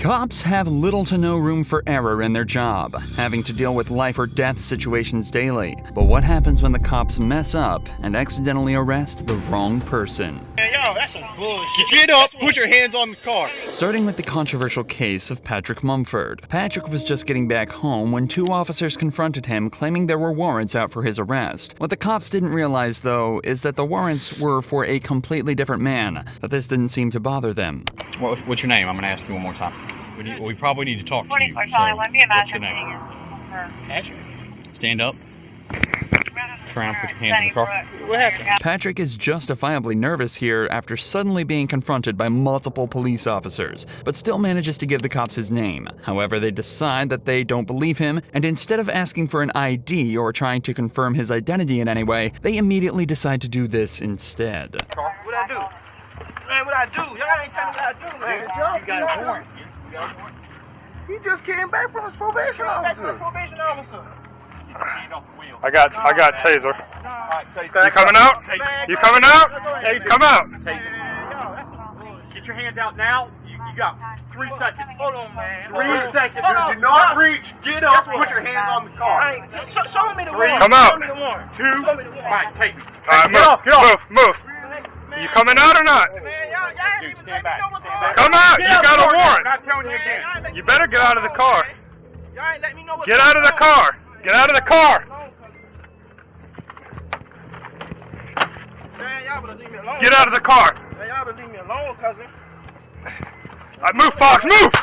Cops have little to no room for error in their job, having to deal with life or death situations daily. But what happens when the cops mess up and accidentally arrest the wrong person? Yo, that's some bullshit. Get up, put your hands on the car. Starting with the controversial case of Patrick Mumford. Patrick was just getting back home when two officers confronted him claiming there were warrants out for his arrest. What the cops didn't realize, though, is that the warrants were for a completely different man, but this didn't seem to bother them. What's your name? I'm going to ask you one more time. We probably need to talk to you. So, what's your name? Stand up. Turn around, put your hands in the car. What happened? Patrick is justifiably nervous here after suddenly being confronted by multiple police officers, but still manages to give the cops his name. However, they decide that they don't believe him, and instead of asking for an ID or trying to confirm his identity in any way, they immediately decide to do this instead. What I do? Man, what I do? Y'all ain't telling me what I do, man. You got a warrant. He just came back from his probation officer. I got taser. You coming out? You coming out? Come out. Get your hands out now. You got 3 seconds. Hold on, man. 3 seconds. Do not reach. Get up. Put your hands on the car. Show me the warrant. Come out. Show me the warrant. 2. Show me the warrant. All right, take me. All right, move. You coming out or not? Dude, stand back. Come out. You got a warrant. I'm not telling you again. You better get out of the car. Y'all ain't let me know what's Get out of the car. Get out of the car. Man, y'all better leave me alone. Get out of the car. Man, y'all better leave me alone, cousin. Move, Fox, move.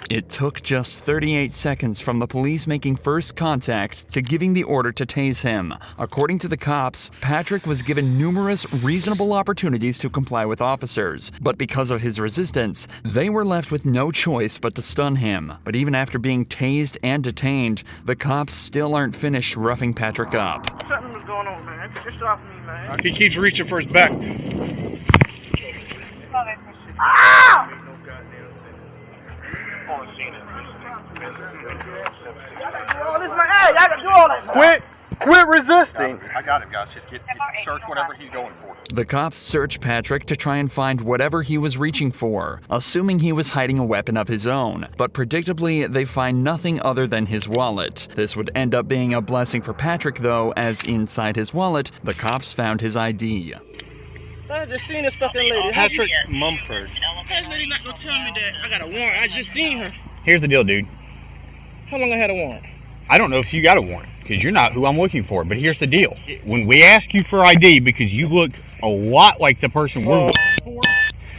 It took just 38 seconds from the police making first contact to giving the order to tase him. According to the cops, Patrick was given numerous reasonable opportunities to comply with officers, but because of his resistance, they were left with no choice but to stun him. But even after being tased and detained, the cops still aren't finished roughing Patrick up. Something was going on, man. Just off me, man. He keeps reaching for his back. Ah! Quit resisting. I got him, guys. Just search whatever he's going for. The cops search Patrick to try and find whatever he was reaching for, assuming he was hiding a weapon of his own. But predictably, they find nothing other than his wallet. This would end up being a blessing for Patrick, though, as inside his wallet, the cops found his ID. I just seen this fucking lady. Patrick Mumford. This lady not gonna tell me that I got a warrant. I just seen her. Here's the deal, dude. How long I had a warrant? I don't know if you got a warrant, because you're not who I'm looking for. But here's the deal. When we ask you for ID, because you look a lot like the person we're looking for,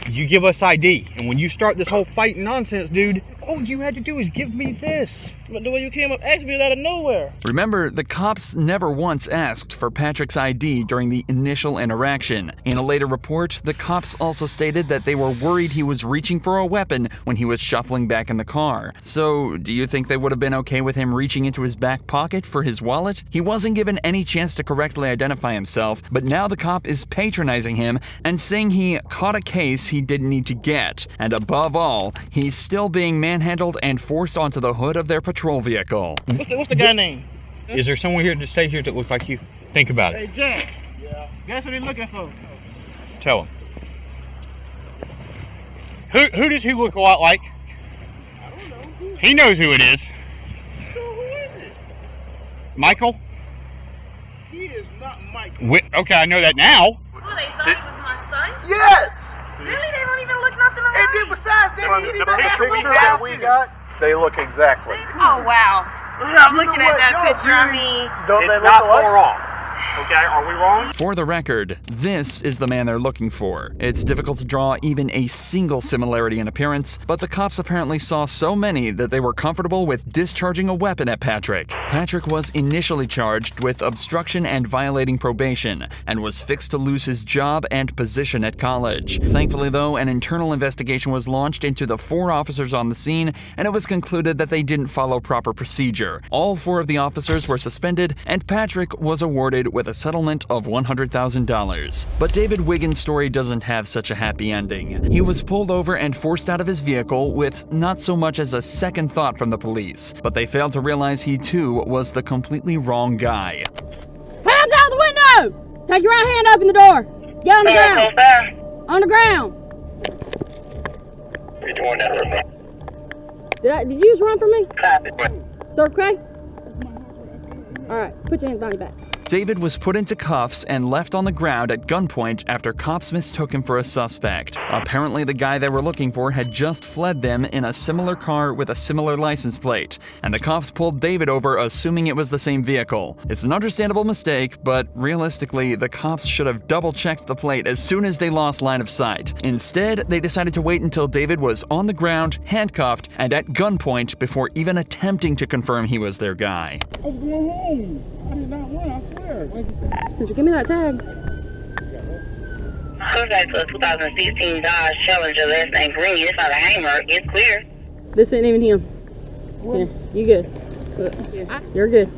you give us ID. And when you start this whole fighting nonsense, dude, all you had to do is give me this. But the way you came up asked me out of nowhere. Remember, the cops never once asked for Patrick's ID during the initial interaction. In a later report, the cops also stated that they were worried he was reaching for a weapon when he was shuffling back in the car. So, do you think they would have been okay with him reaching into his back pocket for his wallet? He wasn't given any chance to correctly identify himself, but now the cop is patronizing him and saying he caught a case he didn't need to get. And above all, he's still being manhandled and forced onto the hood of their patrol vehicle. What's the guy name? Is there someone here to stay here that looks like you? Think about it. Hey, Jack. Yeah. Guess what he's looking for? Tell him. Who does he look a lot like? I don't know. He knows who it is. So who is it? Michael? He is not Michael. Okay, I know that now. Oh, they thought he was my son? Yes. Really? They don't even look nothing And then alike? besides, they didn't even have a picture that we got, they look exactly. Oh, wow. I'm looking at that picture. I mean, Don't they It's look not alike? far off. Okay, are we wrong? For the record, this is the man they're looking for. It's difficult to draw even a single similarity in appearance, but the cops apparently saw so many that they were comfortable with discharging a weapon at Patrick. Patrick was initially charged with obstruction and violating probation, and was fixed to lose his job and position at college. Thankfully, though, an internal investigation was launched into the 4 officers on the scene, and it was concluded that they didn't follow proper procedure. All 4 of the officers were suspended, and Patrick was awarded with a settlement of $100,000. But David Wiggins' story doesn't have such a happy ending. He was pulled over and forced out of his vehicle with not so much as a second thought from the police, but they failed to realize he too was the completely wrong guy. Hands out the window! Take your right hand, open the door. Get on the ground. On the ground. Did you just run from me? Sir, okay? Alright, put your hands behind your back. David was put into cuffs and left on the ground at gunpoint after cops mistook him for a suspect. Apparently, the guy they were looking for had just fled them in a similar car with a similar license plate, and the cops pulled David over assuming it was the same vehicle. It's an understandable mistake, but realistically, the cops should have double-checked the plate as soon as they lost line of sight. Instead, they decided to wait until David was on the ground, handcuffed, and at gunpoint before even attempting to confirm he was their guy. I was going home. I did not run, I swear. Since you give me that tag. Contact to a 2016 Dodge Challenger, last name Green. It's not a hanger. It's clear. This ain't even him. Yeah, you good. You're good.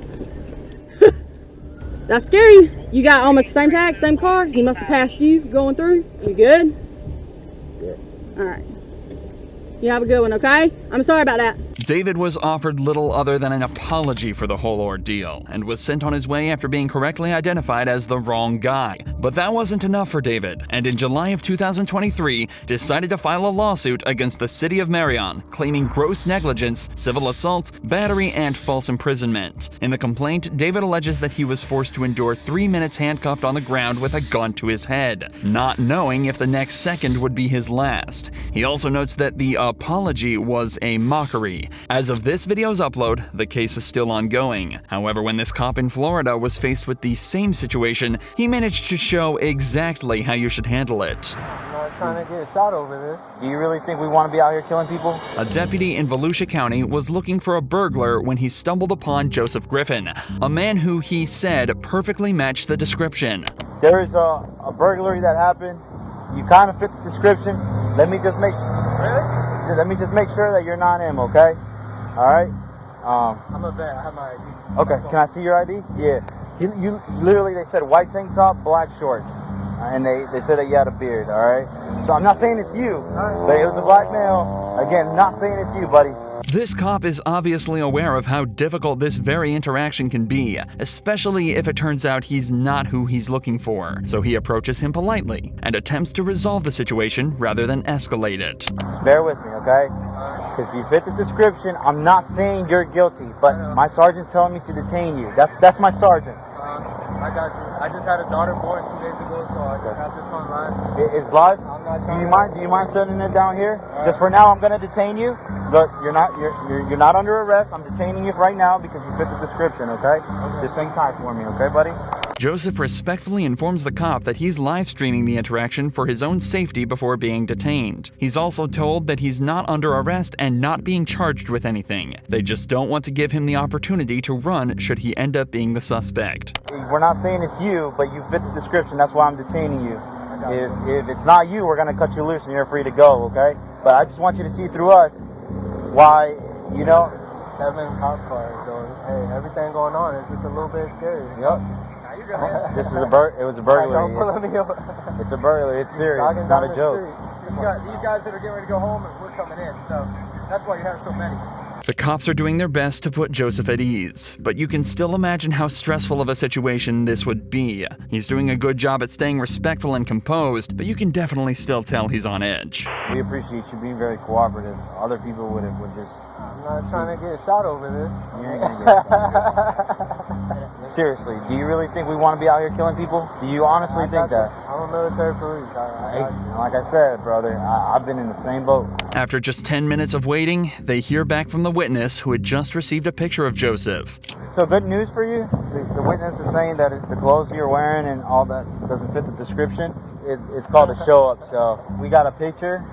That's scary. You got almost the same tag, same car. He must have passed you going through. You good? Good. All right. You have a good one, okay? I'm sorry about that. David was offered little other than an apology for the whole ordeal and was sent on his way after being correctly identified as the wrong guy. But that wasn't enough for David, and in July of 2023, decided to file a lawsuit against the city of Marion, claiming gross negligence, civil assault, battery, and false imprisonment. In the complaint, David alleges that he was forced to endure 3 minutes handcuffed on the ground with a gun to his head, not knowing if the next second would be his last. He also notes that the apology was a mockery. As of this video's upload, the case is still ongoing. However, when this cop in Florida was faced with the same situation, he managed to show exactly how you should handle it. I'm not trying to get shot over this. Do you really think we want to be out here killing people? A deputy in Volusia County was looking for a burglar when he stumbled upon Joseph Griffin, a man who he said perfectly matched the description. There is a burglary that happened. You kind of fit the description. Let me just make sure that you're not him, okay? All right. I'm a vet. I have my ID. Okay. Can I see your ID? Yeah. You literally, they said white tank top, black shorts, and they said that you had a beard. All right. So I'm not saying it's you, but it was a black male. Again, not saying it's you, buddy. This cop is obviously aware of how difficult this very interaction can be, especially if it turns out he's not who he's looking for. So he approaches him politely and attempts to resolve the situation rather than escalate it. Just bear with me, okay? Because you fit the description. I'm not saying you're guilty, but my sergeant's telling me to detain you. That's my sergeant. I got you. I just had a daughter born 2 days ago, so I just have this online. It's live? Do you mind setting it down here? Just for now, I'm gonna detain you. Look, you're not under arrest. I'm detaining you right now because you fit the description, okay? Just hang tight for me, okay, buddy? Joseph respectfully informs the cop that he's live streaming the interaction for his own safety before being detained. He's also told that he's not under arrest and not being charged with anything. They just don't want to give him the opportunity to run should he end up being the suspect. We're not saying it's you, but you fit the description. That's why I'm detaining you. If it's not you, we're gonna cut you loose and you're free to go, okay? But I just want you to see through us why, 7 cop cars, so hey, everything going on is just a little bit scary. Yep. This is it was a burglary. It's a burglary. It's serious. It's not a joke. You got these guys that are getting ready to go home, and we're coming in, so that's why you have so many. The cops are doing their best to put Joseph at ease, but you can still imagine how stressful of a situation this would be. He's doing a good job at staying respectful and composed, but you can definitely still tell he's on edge. We appreciate you being very cooperative. Other people would just... I'm not trying to get shot over this. You ain't gonna get shot. Seriously, do you really think we want to be out here killing people? Do you honestly think that? I'm a military police. Like I said, brother, I've been in the same boat. After just 10 minutes of waiting, they hear back from the witness who had just received a picture of Joseph. So good news for you. The witness is saying that the clothes you're wearing and all that doesn't fit the description. It's called a show up. So we got a picture.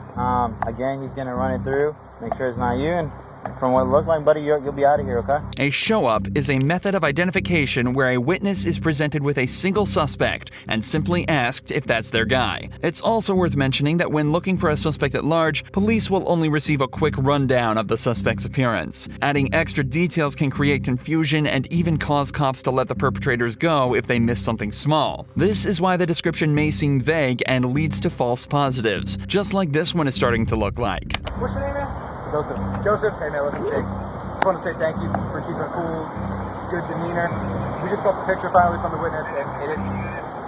Again, he's gonna run it through, make sure it's not you, and from what it looks like, buddy, you'll be out of here, okay? A show-up is a method of identification where a witness is presented with a single suspect and simply asked if that's their guy. It's also worth mentioning that when looking for a suspect at large, police will only receive a quick rundown of the suspect's appearance. Adding extra details can create confusion and even cause cops to let the perpetrators go if they miss something small. This is why the description may seem vague and leads to false positives, just like this one is starting to look like. What's your name, man? Joseph, hey man, listen, Jake. Just want to say thank you for keeping a cool, good demeanor. We just got the picture finally from the witness, and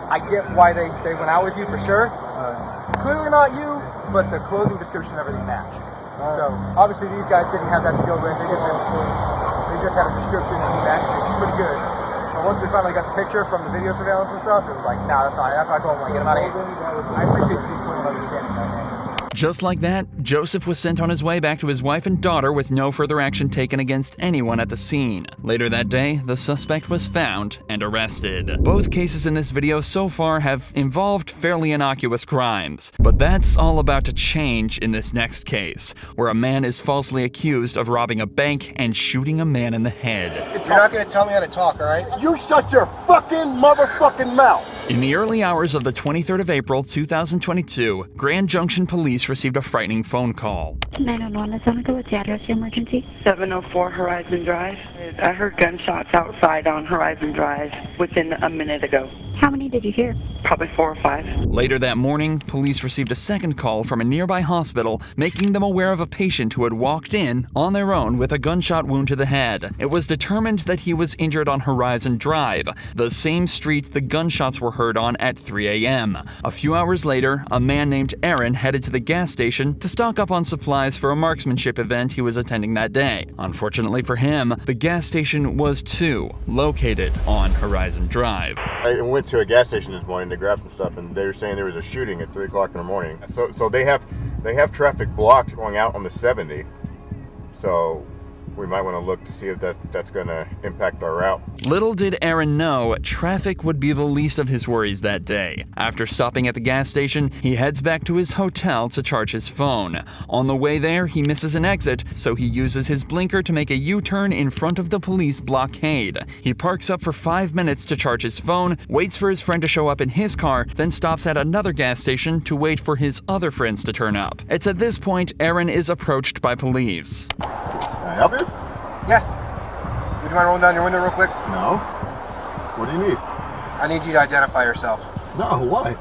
I get why they went out with you for sure. Clearly not you, but the clothing description, everything matched. So obviously these guys didn't have that to go with. They just had a description and he matched it pretty good. But once we finally got the picture from the video surveillance and stuff, it was like, nah, that's not it. That's why I told him, like, get him out of here. I appreciate you just putting an understanding that, man. Just like that, Joseph was sent on his way back to his wife and daughter with no further action taken against anyone at the scene. Later that day, the suspect was found and arrested. Both cases in this video so far have involved fairly innocuous crimes, but that's all about to change in this next case, where a man is falsely accused of robbing a bank and shooting a man in the head. You're not going to tell me how to talk, all right? You shut your fucking motherfucking mouth! In the early hours of the 23rd of April, 2022, Grand Junction Police received a frightening phone call. 911, is that what's the address of your emergency? 704 Horizon Drive. I heard gunshots outside on Horizon Drive within a minute ago. How many did you hear? Probably 4 or 5. Later that morning, police received a second call from a nearby hospital, making them aware of a patient who had walked in on their own with a gunshot wound to the head. It was determined that he was injured on Horizon Drive, the same street the gunshots were heard on at 3 a.m. A few hours later, a man named Aaron headed to the gas station to stock up on supplies for a marksmanship event he was attending that day. Unfortunately for him, the gas station was too located on Horizon Drive. I went to a gas station this morning to grab some stuff, and they were saying there was a shooting at 3 o'clock in the morning. So they have traffic blocked going out on the 70. So we might want to look to see if that's going to impact our route. Little did Aaron know, traffic would be the least of his worries that day. After stopping at the gas station, he heads back to his hotel to charge his phone. On the way there, he misses an exit, so he uses his blinker to make a U-turn in front of the police blockade. He parks up for 5 minutes to charge his phone, waits for his friend to show up in his car, then stops at another gas station to wait for his other friends to turn up. It's at this point Aaron is approached by police. Can I help you? Yeah. Would you mind rolling down your window real quick? No. What do you need? I need you to identify yourself. No, why?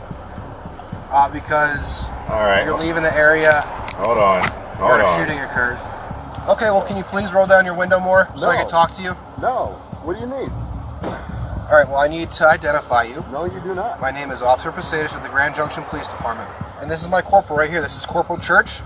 Because All right. you're leaving the area. Hold on. Where a shooting occurred. Okay, well, can you please roll down your window more so I can talk to you? No. What do you need? All right, well, I need to identify you. No, you do not. My name is Officer Posadas with the Grand Junction Police Department. And this is my corporal right here. This is Corporal Church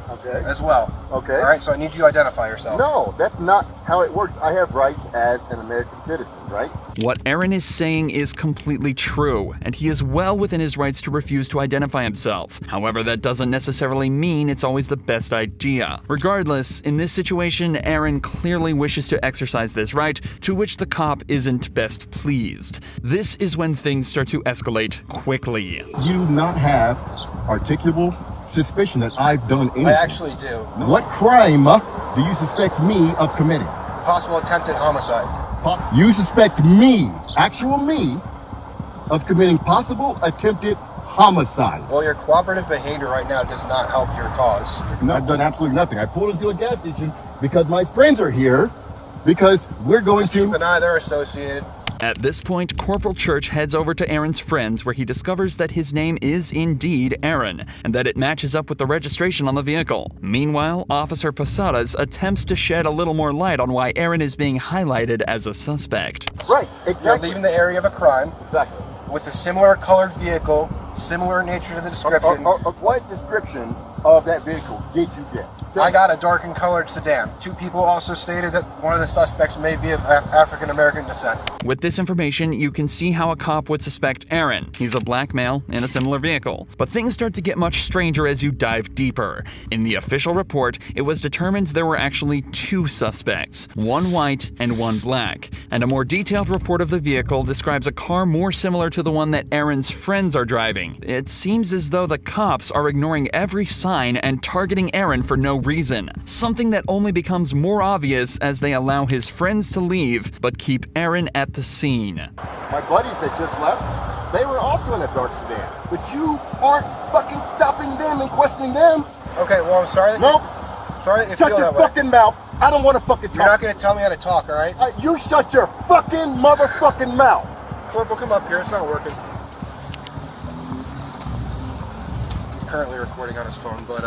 as well. Okay. All right, so I need you to identify yourself. No, that's not how it works. I have rights as an American citizen, right? What Aaron is saying is completely true, and he is well within his rights to refuse to identify himself. However, that doesn't necessarily mean it's always the best idea. Regardless, in this situation, Aaron clearly wishes to exercise this right, to which the cop isn't best pleased. This is when things start to escalate quickly. You do not have articulable suspicion that I've done anything. I actually do. What crime do you suspect me of committing? Possible attempted homicide. You suspect me, actual me, of committing possible attempted homicide. Well, your cooperative behavior right now does not help your cause. No, I've done absolutely nothing. I pulled into a gas station because my friends are here, because we're going to... Keep an eye, they're associated. At this point, Corporal Church heads over to Aaron's friends, where he discovers that his name is indeed Aaron, and that it matches up with the registration on the vehicle. Meanwhile, Officer Posadas attempts to shed a little more light on why Aaron is being highlighted as a suspect. Right, exactly. You're leaving the area of a crime. Exactly. With a similar colored vehicle, similar nature to the description. What description of that vehicle did you get? I got a darkened colored sedan. 2 people also stated that one of the suspects may be of African American descent. With this information, you can see how a cop would suspect Aaron. He's a black male in a similar vehicle. But things start to get much stranger as you dive deeper. In the official report, it was determined there were actually 2 suspects, one white and one black. And a more detailed report of the vehicle describes a car more similar to the one that Aaron's friends are driving. It seems as though the cops are ignoring every sign and targeting Aaron for no reason, something that only becomes more obvious as they allow his friends to leave, but keep Aaron at the scene. My buddies that just left, they were also in a dark sedan, but you aren't fucking stopping them and questioning them. Okay, well, I'm sorry that sorry that you Shut feel your that way. fucking mouth. I don't want to fucking talk. You're not going to tell me how to talk, all right? You shut your fucking motherfucking mouth. Corporal, come up here. It's not working. He's currently recording on his phone, but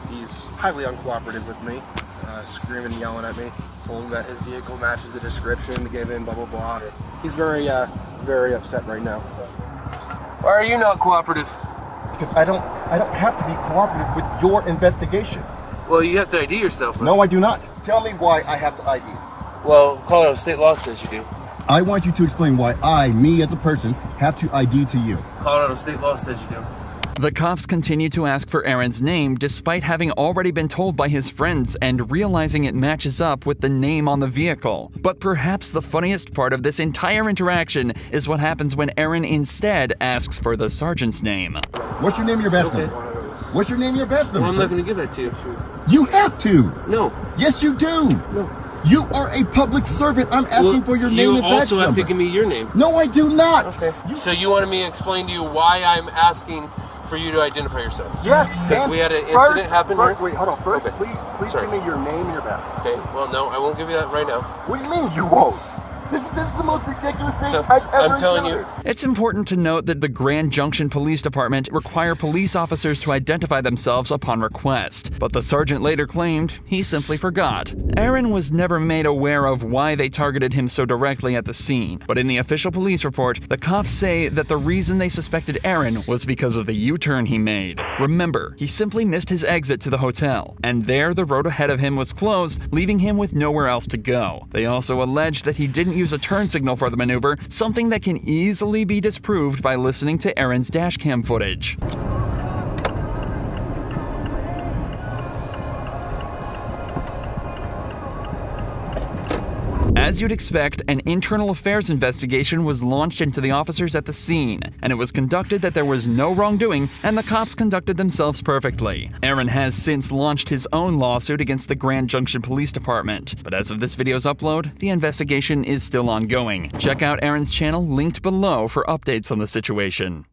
he's highly uncooperative with me, screaming and yelling at me. Told him that his vehicle matches the description, given, blah, blah, blah. He's very upset right now. Why are you not cooperative? Because I don't have to be cooperative with your investigation. Well, you have to ID yourself. No, I do not. Tell me why I have to ID. Well, Colorado state law says you do. I want you to explain why me as a person, have to ID to you. Colorado state law says you do. The cops continue to ask for Aaron's name despite having already been told by his friends and realizing it matches up with the name on the vehicle. But perhaps the funniest part of this entire interaction is what happens when Aaron instead asks for the sergeant's name. What's your name and your badge number? What's your name and your badge number? Well, I'm not going to give that to you. You have to. No. Yes, you do. No. You are a public servant. I'm asking for your name and badge number. You also have to give me your name. No, I do not. Okay. So you wanted me to explain to you why I'm asking for you to identify yourself? Yes. Because we had an incident happen here? Wait, hold on. First, please give me your name and your badge. Okay. Well, no, I won't give you that right now. What do you mean you won't? This is the most ridiculous thing So, I've ever I'm telling you. encountered. It's important to note that the Grand Junction Police Department require police officers to identify themselves upon request, but the sergeant later claimed he simply forgot. Aaron was never made aware of why they targeted him so directly at the scene, but in the official police report, the cops say that the reason they suspected Aaron was because of the U-turn he made. Remember, he simply missed his exit to the hotel, and there the road ahead of him was closed, leaving him with nowhere else to go. They also alleged that he didn't use a turn signal for the maneuver, something that can easily be disproved by listening to Aaron's dashcam footage. As you'd expect, an internal affairs investigation was launched into the officers at the scene, and it was conducted that there was no wrongdoing and the cops conducted themselves perfectly. Aaron has since launched his own lawsuit against the Grand Junction Police Department, but as of this video's upload, the investigation is still ongoing. Check out Aaron's channel linked below for updates on the situation.